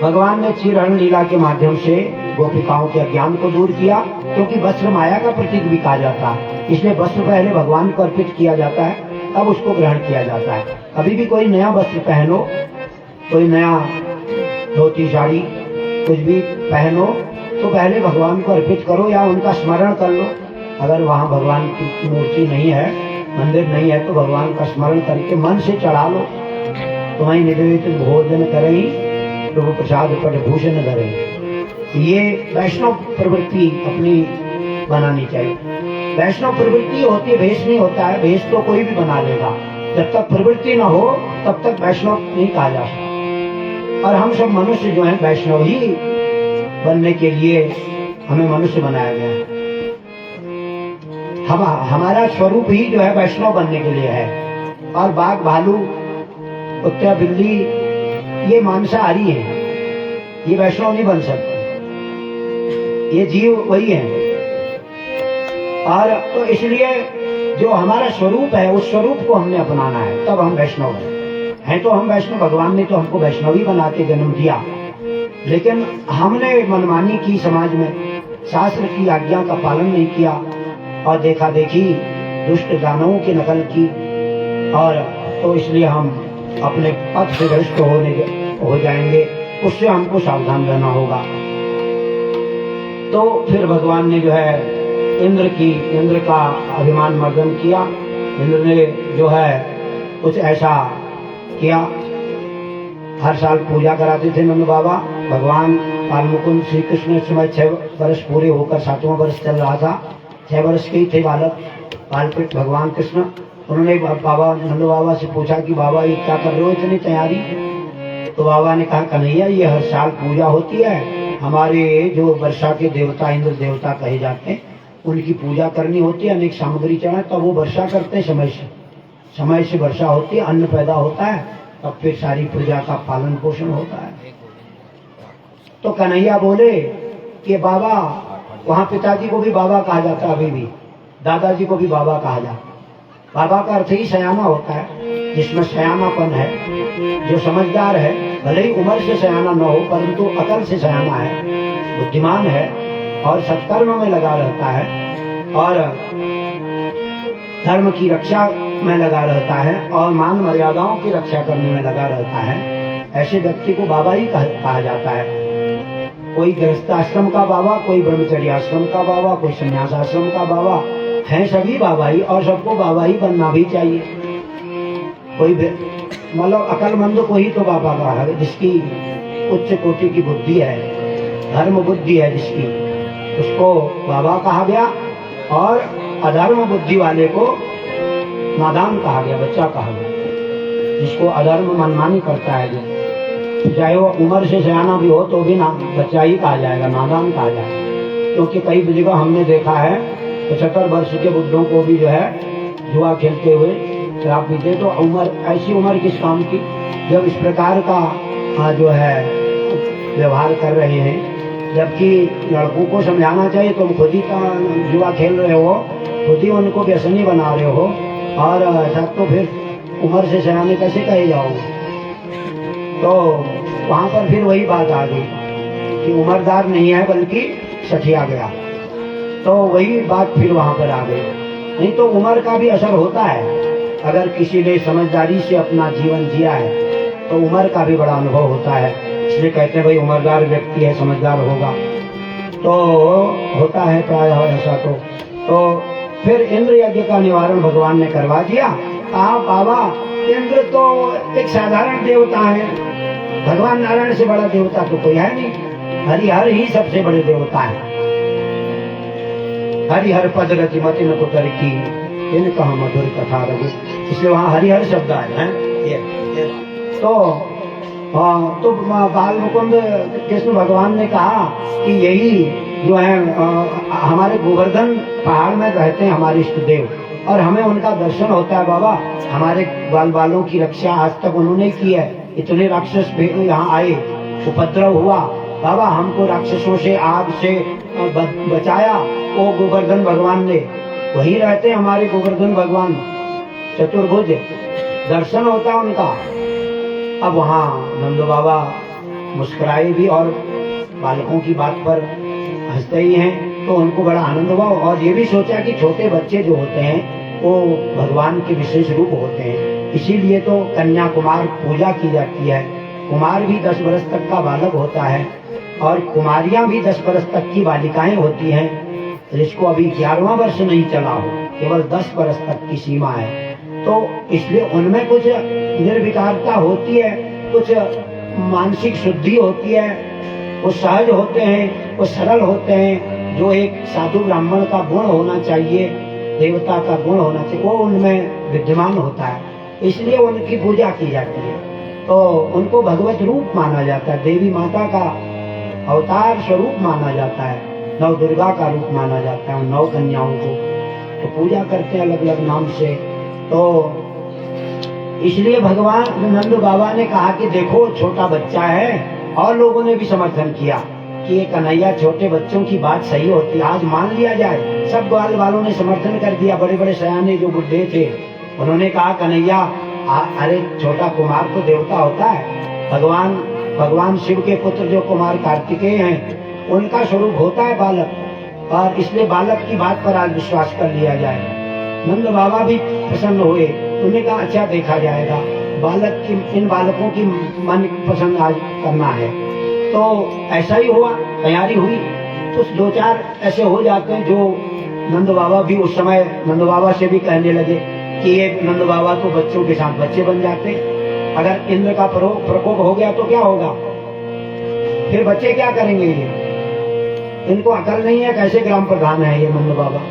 भगवान ने चिरहरण लीला के माध्यम से गोपिकाओं के अज्ञान को दूर किया, क्योंकि वस्त्र माया का प्रतीक भी कहा जाता है, इसलिए वस्त्र पहले भगवान को अर्पित किया जाता है, तब उसको ग्रहण किया जाता है। कभी भी कोई नया वस्त्र पहनो, कोई नया धोती साड़ी कुछ भी पहनो, तो पहले भगवान को अर्पित करो या उनका स्मरण कर लो। अगर वहाँ भगवान की मूर्ति नहीं है, मंदिर नहीं है, तो भगवान का स्मरण करके मन से चढ़ा लो। तुम्हें निवेदित भोजन करें, प्रभु प्रसाद पर भूषण करें। ये वैष्णव प्रवृत्ति अपनी बनानी चाहिए। वैष्णव प्रवृत्ति होती है, भेष नहीं होता है। भेष तो कोई भी बना लेगा, जब तक प्रवृत्ति न हो तब तक वैष्णव नहीं कहा जा सकता। और हम सब मनुष्य जो है वैष्णव ही बनने के लिए हमें मनुष्य बनाया गया है। हमारा स्वरूप ही जो है वैष्णव बनने के लिए है। और बाघ, भालू, कुत्ता, बिल्ली ये मांसाहारी है, ये वैष्णव नहीं बन सकते, ये जीव वही है। और तो इसलिए जो हमारा स्वरूप है उस स्वरूप को हमने अपनाना है, तब हम वैष्णव हैं। तो हम वैष्णव, भगवान ने तो हमको वैष्णव ही बना के जन्म दिया, लेकिन हमने मनमानी की, समाज में शास्त्र की आज्ञा का पालन नहीं किया और देखा देखी दुष्ट दानवों की नकल की, और तो इसलिए हम अपने पथ से भ्रष्ट हो जाएंगे। उससे हमको सावधान रहना होगा। तो फिर भगवान ने जो है इंद्र का अभिमान मर्दन किया। इंद्र ने जो है कुछ ऐसा किया, हर साल पूजा कराते थे नंद बाबा। भगवान बालमुकुंद श्री कृष्ण इस समय 6 वर्ष पूरे होकर 7वां वर्ष चल रहा था। 6 वर्ष के ही थे बालकृत भगवान कृष्ण। उन्होंने बाबा नंद बाबा से पूछा कि बाबा ये क्या कर रहे हो इतनी तैयारी? तो बाबा ने कहा, कन्हैया ये हर साल पूजा होती है, हमारे जो वर्षा के देवता इंद्र देवता कहे जाते हैं उनकी पूजा करनी होती है, अनेक सामग्री चढ़ाए, तब वो वर्षा करते हैं। समय से वर्षा होती है, अन्न पैदा होता है, तब फिर सारी प्रजा का पालन पोषण होता है। तो कन्हैया बोले कि बाबा, वहाँ पिताजी को भी बाबा कहा जाता है, अभी भी दादाजी को भी बाबा कहा जाता है। बाबा का अर्थ ही सयाना होता है, जिसमें सयानापन है, जो समझदार है, भले ही उम्र से सयाना न हो परंतु अकल से सयाना है, बुद्धिमान है और सत्कर्म में लगा रहता है और धर्म की रक्षा में लगा रहता है और मान मर्यादाओं की रक्षा करने में लगा रहता है। ऐसे व्यक्ति को बाबा ही कहा जाता है। कोई गृहस्थाश्रम का बाबा, कोई ब्रह्मचर्य आश्रम का बाबा, कोई संन्यास आश्रम का बाबा, हैं सभी बाबा ही, और सबको बाबा ही बनना भी चाहिए। कोई मतलब अकलमंद को ही तो बाबा का है, जिसकी उच्च कोटि की बुद्धि है, धर्म बुद्धि है जिसकी, उसको बाबा कहा गया। और अधर्म बुद्धि वाले को नादान कहा गया, बच्चा कहा गया। जिसको अधर्म मनमानी करता है, जो चाहे वो उम्र से सयाना भी हो तो भी ना बच्चा ही कहा जाएगा, नादान कहा जाएगा। क्योंकि कई जगह हमने देखा है 75 वर्ष के बुड्ढों को भी जो है जुआ खेलते हुए शराब पीते। तो उम्र, ऐसी उम्र किस काम की, जब इस प्रकार का जो है व्यवहार कर रहे हैं। जबकि लड़कों को समझाना चाहिए, तुम खुद ही जुआ खेल रहे हो, खुद ही उनको व्यसनी बना रहे हो, और ऐसा तो फिर उम्र से सयाने कैसे कहे जाओगे। तो वहाँ पर फिर वही बात आ गई कि उम्रदार नहीं है बल्कि सठिया गया। तो वही बात फिर वहाँ पर आ गई। नहीं तो उम्र का भी असर होता है। अगर किसी ने समझदारी से अपना जीवन जिया है तो उम्र का भी बड़ा अनुभव होता है। इसलिए कहते हैं भाई उम्रदार व्यक्ति है, समझदार होगा, तो होता है प्रायः ऐसा। तो फिर इंद्र यज्ञ का निवारण भगवान ने करवा दिया। बाबा, इंद्र तो एक साधारण देवता है, भगवान नारायण से बड़ा देवता तो कोई है नहीं, हरिहर ही सबसे बड़े देवता है। हरिहर पद रतिमति न कुतर की, इन कहा मधुर कथा रघु, इसलिए वहाँ हरिहर शब्द आए हैं। ये तो बाल मुकुंद कृष्ण भगवान ने कहा कि यही जो है हमारे गोवर्धन पहाड़ में रहते हैं हमारे इष्ट देव, और हमें उनका दर्शन होता है। बाबा, हमारे बाल बालों की रक्षा आज तक उन्होंने की है। इतने राक्षस यहाँ आए, उपद्रव हुआ, बाबा हमको राक्षसों से, आग से बचाया वो गोवर्धन भगवान ने। वही रहते हैं हमारे गोवर्धन भगवान, चतुर्भुज, दर्शन होता उनका। अब वहाँ नंद बाबा मुस्कुराए भी और बालकों की बात पर हंसते ही हैं। तो उनको बड़ा आनंद हुआ और ये भी सोचा कि छोटे बच्चे जो होते हैं वो भगवान के विशेष रूप होते हैं, इसीलिए तो कन्या कुमार पूजा की जाती है। कुमार भी 10 वर्ष तक का बालक होता है और कुमारियां भी 10 वर्ष तक की बालिकाएं होती हैं, जिसको अभी 11वां वर्ष नहीं चला हो, केवल 10 वर्ष तक की सीमा है। तो इसलिए उनमें कुछ निर्विकारता होती है, कुछ मानसिक शुद्धि होती है, वो सहज होते हैं, वो सरल होते हैं, जो एक साधु ब्राह्मण का गुण होना चाहिए, देवता का गुण होना चाहिए, वो उनमें विद्यमान होता है, इसलिए उनकी पूजा की जाती है। तो उनको भगवत रूप माना जाता है, देवी माता का अवतार स्वरूप माना जाता है, नव दुर्गा का रूप माना जाता है। 9 कन्याओं को तो पूजा करते हैं अलग अलग नाम से। तो इसलिए भगवान नंद बाबा ने कहा कि देखो छोटा बच्चा है, और लोगों ने भी समर्थन किया कि ये कन्हैया छोटे बच्चों की बात सही होती है, आज मान लिया जाए। सब ग्वाल वालों ने समर्थन कर दिया, बड़े बड़े सयाने जो बुढ़े थे उन्होंने कहा कन्हैया अरे छोटा कुमार तो देवता होता है, भगवान शिव के पुत्र जो कुमार कार्तिकेय हैं उनका स्वरूप होता है बालक, और इसलिए बालक की बात पर आज विश्वास कर लिया जाए। नंद बाबा भी प्रसन्न हुए, उन्होंने कहा अच्छा देखा जाएगा, बालक की इन बालकों की मन पसंद आज करना है। तो ऐसा ही हुआ, तैयारी हुई। तो 2-4 ऐसे हो जाते हैं जो नंद बाबा भी उस समय नंद बाबा से भी कहने लगे कि ये नंद बाबा तो बच्चों के साथ बच्चे बन जाते, अगर इंद्र का प्रकोप हो गया तो क्या होगा, फिर बच्चे क्या करेंगे, इनको अकल नहीं है, कैसे ग्राम प्रधान है ये नंद बाबा,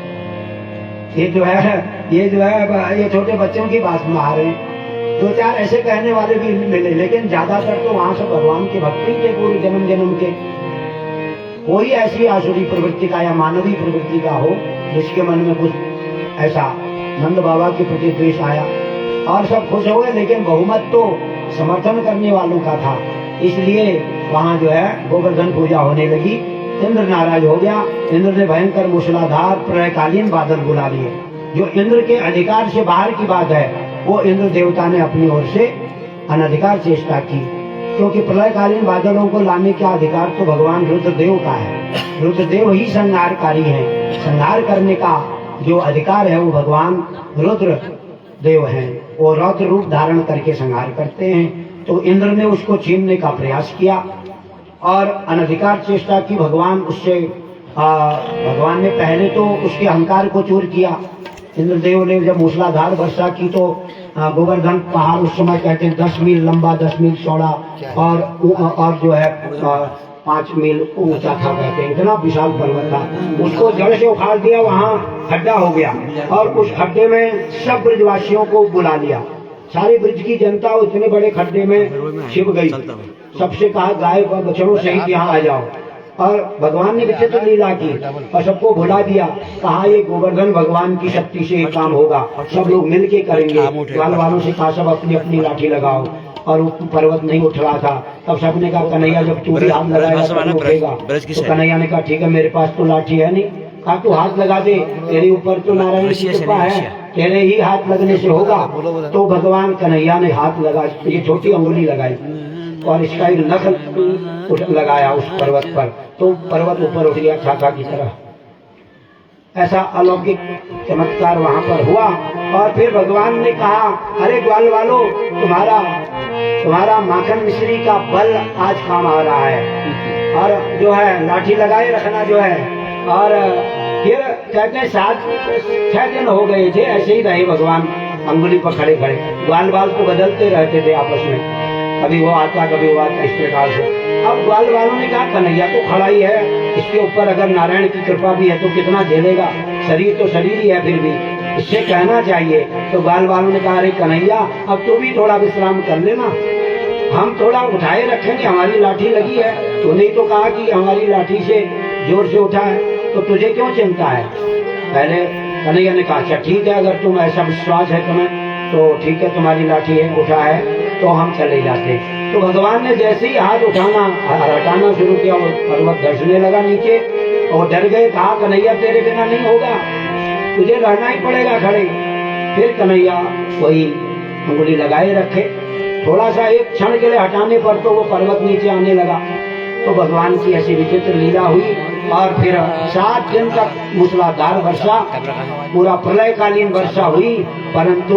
ये जो है ये छोटे बच्चों की बात में आ रहे हैं। 2-4 ऐसे कहने वाले भी मिले, लेकिन ज्यादातर तो वहां से भगवान के भक्ति के पूरे जन्म जन्म के। कोई ऐसी आसुरी प्रवृत्ति का या मानवीय प्रवृत्ति का हो जिसके मन में कुछ ऐसा नंद बाबा के प्रति द्वेष आया, और सब खुश हुए, लेकिन बहुमत तो समर्थन करने वालों का था। इसलिए वहाँ जो है गोवर्धन पूजा होने लगी। इंद्र नाराज हो गया, इंद्र ने भयंकर मूसलाधार प्रलयकालीन बादल बुला लिए, जो इंद्र के अधिकार से बाहर की बात है। वो इंद्र देवता ने अपनी ओर से अनधिकार चेष्टा की, क्योंकि प्रलयकालीन बादलों को लाने का अधिकार तो भगवान रुद्रदेव का है। रुद्रदेव ही संहारकारी हैं, संहार करने का जो अधिकार है वो भगवान रुद्र देव हैं, वो रौद्र रूप धारण करके संहार करते हैं। तो इंद्र ने उसको छीनने का प्रयास किया और अनधिकार चेष्टा की। भगवान ने पहले तो उसके अहंकार को चूर किया। इंद्रदेव ने जब मूसलाधार वर्षा की तो गोवर्धन पहाड़ उस समय कहते हैं 10 मील लंबा, 10 मील चौड़ा और जो है 5 मील ऊंचा था, कहते हैं इतना विशाल पर्वत था। उसको जड़ से उखाड़ दिया, वहाँ खड्डा हो गया और उस खड्डे में सब ब्रजवासियों को बुला लिया। सारे ब्रज की जनता इतने बड़े खड्डे में छिप गई। सबसे कहा गाय बछड़ों सहित यहाँ आ जाओ, और भगवान ने विचित्र लीला की और सबको भुला दिया। कहा ये गोवर्धन भगवान की शक्ति से एक काम होगा, सब लोग मिलके करेंगे। ग्वाल वालों से कहा सब अपनी अपनी लाठी लगाओ, और पर्वत नहीं उठ रहा था। तब सबने कहा कन्हैया जब तू भी हाथ लगाएगा तो उठेगा। तो कन्हैया ने कहा ठीक है, मेरे पास तो लाठी है नहीं। कहा तू हाथ लगा दे, तेरे ऊपर तो नारायण की कृपा है, तेरे ही हाथ लगने से होगा। तो भगवान कन्हैया ने हाथ लगा, ये छोटी अंगुली लगाई और इसका एक नख लगाया उस पर्वत पर, तो पर्वत ऊपर उठ गया छाता की तरह। ऐसा अलौकिक चमत्कार वहां पर हुआ। और फिर भगवान ने कहा अरे ग्वाल वालों, तुम्हारा माखन मिश्री का बल आज काम आ रहा है, और जो है लाठी लगाए रखना जो है। और फिर कहते हैं 6 दिन हो गए थे, ऐसे ही रहे भगवान अंगुली पर खड़े खड़े। ग्वाल बाल तो बदलते रहते थे आपस में, कभी वो आता कभी वो आता, इस प्रकार से। अब ग्वाल वालों ने कहा कन्हैया तो खड़ा ही है, इसके ऊपर अगर नारायण की कृपा भी है तो कितना झेलेगा, शरीर तो शरीर ही है, फिर भी इससे कहना चाहिए। तो ग्वाल वालों ने कहा अरे कन्हैया अब तू भी थोड़ा विश्राम कर लेना, हम थोड़ा उठाए रखेंगे, हमारी लाठी लगी है। तूने तो कहा कि हमारी लाठी से जोर से उठा है, तो तुझे क्यों चिंता है। पहले कन्हैया ने कहा अच्छा ठीक है, अगर तुम ऐसा विश्वास है तुम्हें तो ठीक है, तुम्हारी लाठी है उठा है तो हम चले जाते। तो भगवान ने जैसे ही हाथ हटाना शुरू किया, वो पर्वत धंसने लगा नीचे और डर गए। कहा कन्हैया तेरे बिना नहीं होगा, तुझे रहना ही पड़ेगा खड़े। फिर कन्हैया वही अंगुली लगाए रखे थोड़ा सा एक क्षण के लिए हटाने पर तो वो पर्वत नीचे आने लगा। तो भगवान की ऐसी विचित्र लीला हुई और फिर 7 दिन तक मूसलाधार वर्षा, पूरा प्रलयकालीन वर्षा हुई, परंतु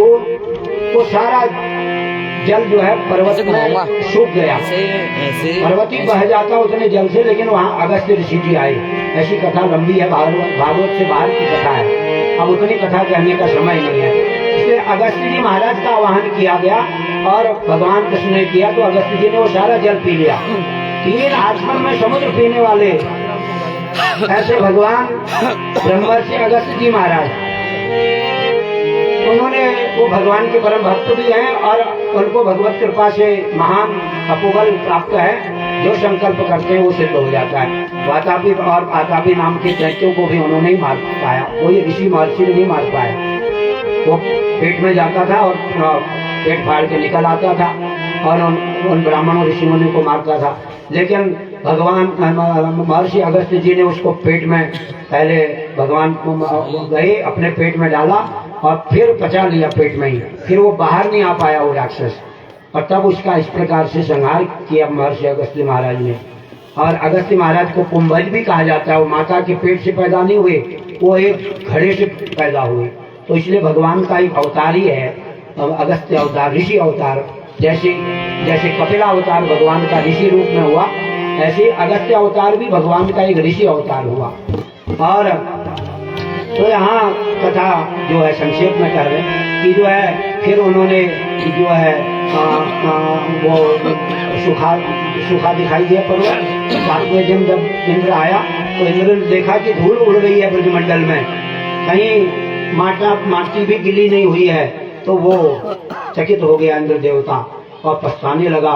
वो सारा जल जो है पर्वत में सूख गया। पर्वत ही बह जाता उतने जल से, लेकिन वहाँ अगस्त ऋषि जी आए। ऐसी कथा लंबी है, भागवत से बाहर की कथा है, अब उतनी कथा कहने का समय नहीं है। इसलिए अगस्त जी महाराज का आवाहन किया गया और भगवान कृष्ण ने किया, तो अगस्त जी ने वो सारा जल पी लिया। 3 आसमान में समुद्र पीने वाले ऐसे भगवान ब्रह्मर्षि अगस्त जी महाराज, उन्होंने वो भगवान के परम भक्त भी हैं और उनको भगवत कृपा से महान अपोगल प्राप्त है। जो संकल्प करते हैं वो सिद्ध हो जाता है। वातापी और आतापी नाम के दैत्यों को भी उन्होंने ही मार पाया, कोई ऋषि महर्षि ने नहीं मार पाया। वो पेट में जाता था और पेट फाड़ के निकल आता था और उन ब्राह्मणों ऋषि मुनि को मारता था। लेकिन भगवान महर्षि अगस्त जी ने उसको पेट में, पहले भगवान को गए अपने पेट में डाला और फिर पचा लिया पेट में ही, फिर वो बाहर नहीं आ पाया वो राक्षस, और तब उसका इस प्रकार से संहार किया महर्षि अगस्त्य महाराज ने। और अगस्त्य महाराज को कुंभज भी कहा जाता है। वो माता के पेट से पैदा नहीं हुए, वो एक घड़े से पैदा हुए, तो इसलिए भगवान का एक अवतार ही है अगस्त्य अवतार, ऋषि अवतार। जैसे कपिला अवतार भगवान का ऋषि रूप में हुआ, ऐसे अगस्त्य अवतार भी भगवान का एक ऋषि अवतार हुआ। और तो यहाँ कथा जो है संक्षेप में कह रहे कि जो है फिर उन्होंने जो है वो सूखा दिखाई दिया पर्वत। 7वें दिन जब इंद्र आया तो इंद्र ने देखा कि धूल उड़ रही है ब्रजमंडल में, कहीं माटी भी गिली नहीं हुई है, तो वो चकित हो गया इंद्र देवता और पछताने लगा।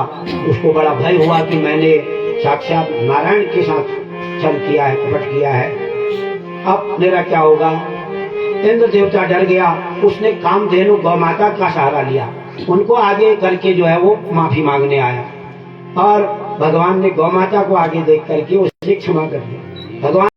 उसको बड़ा भय हुआ कि मैंने साक्षात नारायण के साथ छल किया है, कपट किया है, अब मेरा क्या होगा। इंद्र देवता डर गया, उसने कामधेनु गौमाता का सहारा लिया, उनको आगे करके जो है वो माफी मांगने आया और भगवान ने गौमाता को आगे देख करके उसे क्षमा कर दिया। भगवान